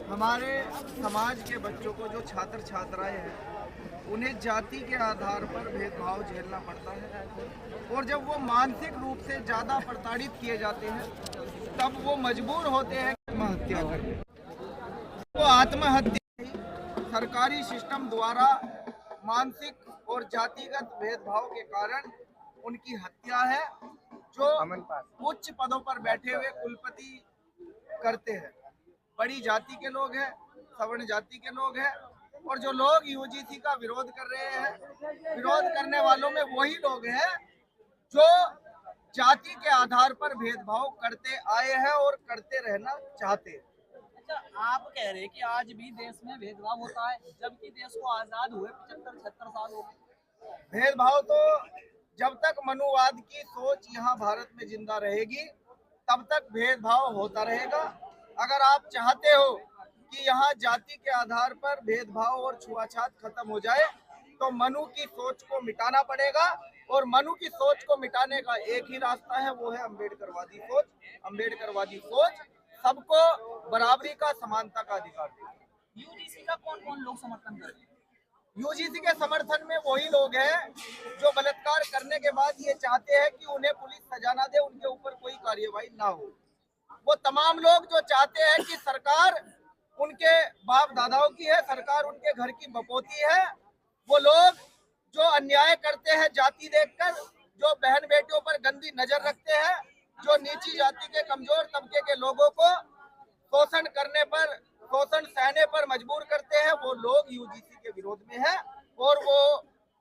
हमारे समाज के बच्चों को, जो छात्र छात्राएं हैं, उन्हें जाति के आधार पर भेदभाव झेलना पड़ता है और जब वो मानसिक रूप से ज़्यादा प्रताड़ित किए जाते हैं तब वो मजबूर होते हैं आत्महत्या करने। वो आत्महत्या सरकारी सिस्टम द्वारा मानसिक और जातिगत भेदभाव के कारण उनकी हत्या है, जो उच्च पदों पर बैठे हुए कुलपति करते हैं। बड़ी जाति के लोग हैं, सवर्ण जाति के लोग हैं, और जो लोग यूजीसी का विरोध कर रहे हैं, विरोध करने वालों में वही लोग हैं जो जाति के आधार पर भेदभाव करते आए हैं और करते रहना चाहते हैं। अच्छा, आप कह रहे हैं कि आज भी देश में भेदभाव होता है, जबकि देश को आजाद हुए 75-76 साल हो गए। भेदभाव तो जब तक मनुवाद की सोच यहाँ भारत में जिंदा रहेगी तब तक भेदभाव होता रहेगा। अगर आप चाहते हो कि यहाँ जाति के आधार पर भेदभाव और छुआछात खत्म हो जाए तो मनु की सोच को मिटाना पड़ेगा, और मनु की सोच को मिटाने का एक ही रास्ता है, वो है अम्बेडकरवादी सोच। अम्बेडकरवादी सोच सबको बराबरी का, समानता का अधिकार देगी। यूजीसी का कौन कौन लोग समर्थन कर रहे हैं? यूजीसी के समर्थन में वही लोग हैं जो बलात्कार करने के बाद ये चाहते हैं कि उन्हें पुलिस सजा ना दे, उनके ऊपर कोई कार्यवाही ना हो। वो तमाम लोग जो चाहते हैं कि सरकार उनके बाप दादाओं की है, सरकार उनके घर की बपोती है। वो लोग जो अन्याय करते हैं जाति देखकर, जो बहन बेटियों पर गंदी नजर रखते हैं, जो नीची जाति के कमजोर तबके के लोगों को शोषण करने पर, शोषण सहने पर मजबूर करते हैं, वो लोग यूजीसी के विरोध में हैं। और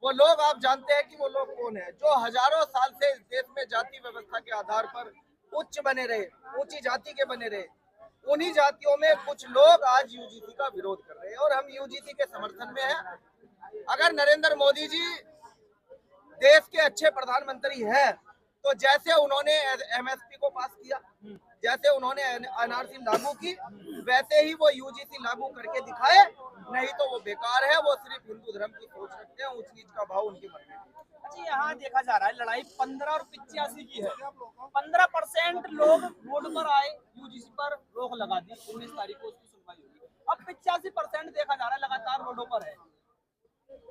वो लोग, आप जानते हैं कि वो लोग कौन है, जो हजारों साल से इस देश में जाति व्यवस्था के आधार पर उच्च बने रहे, ऊंची जाति के बने रहे। उन्हीं जातियों में कुछ लोग आज यूजीसी का विरोध कर रहे हैं और हम यूजीसी के समर्थन में हैं। अगर नरेंद्र मोदी जी देश के अच्छे प्रधानमंत्री हैं तो जैसे उन्होंने एमएसपी को पास किया, जैसे उन्होंने एनआरसी लागू की, वैसे ही वो यूजीसी लागू करके दिखाए। नहीं तो वो बेकार है, वो सिर्फ हिंदू धर्म की सोच रखते हैं, ऊंच नीच का भाव उनकी मन में। अच्छा, यहाँ देखा जा रहा है लड़ाई 15 और 85 की है। 15% लोग रोड पर आए, यूजीसी पर रोक लगा दी, 19 तारीख को उसकी सुनवाई होगी। अब 85% देखा जा रहा है लगातार रोडों पर है।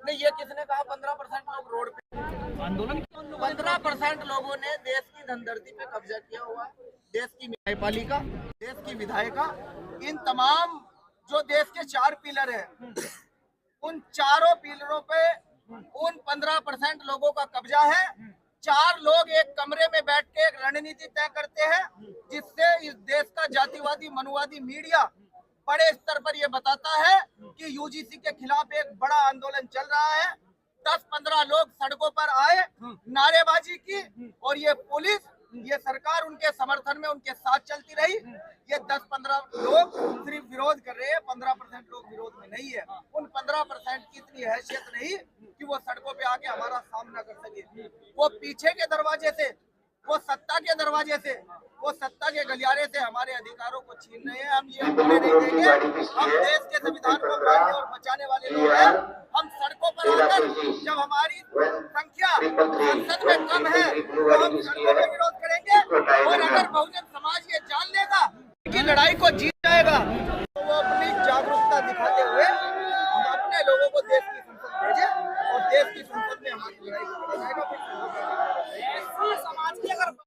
नहीं, ये किसने कहा 15% लोग रोड पे? आंदोलन 15% लोगों ने देश की धनधरती पे कब्जा किया हुआ, देश की न्यायपालिका, देश की विधायिका, इन तमाम जो देश के 4 पिलर हैं, उन चारों पिलरों पे उन 15% लोगों का कब्जा है। 4 लोग एक कमरे में बैठ के एक रणनीति तय करते हैं, जिससे इस देश का जातिवादी मनुवादी मीडिया बड़े स्तर पर यह बताता है कि यूजीसी के खिलाफ एक बड़ा आंदोलन चल रहा है। 10-15 लोग सड़कों पर आए, नारेबाजी की, और ये पुलिस, ये सरकार उनके समर्थन में उनके साथ चलती रही। ये 10-15 लोग सिर्फ विरोध कर रहे हैं, 15% लोग विरोध में नहीं है। उन 15% की इतनी हैसियत नहीं कि वो सड़कों पे आके हमारा सामना कर सके। वो पीछे के दरवाजे से, वो सत्ता के दरवाजे से, वो सत्ता के गलियारे से हमारे अधिकारों को छीन रहे हैं। हम ये होने नहीं देंगे। हम देश के संविधान को मानने और बचाने वाले लोग हैं। हम सड़कों पर आकर, जब हमारी संख्या संसद में कम है तो हम सड़कों पर विरोध करेंगे, और अगर बहुजन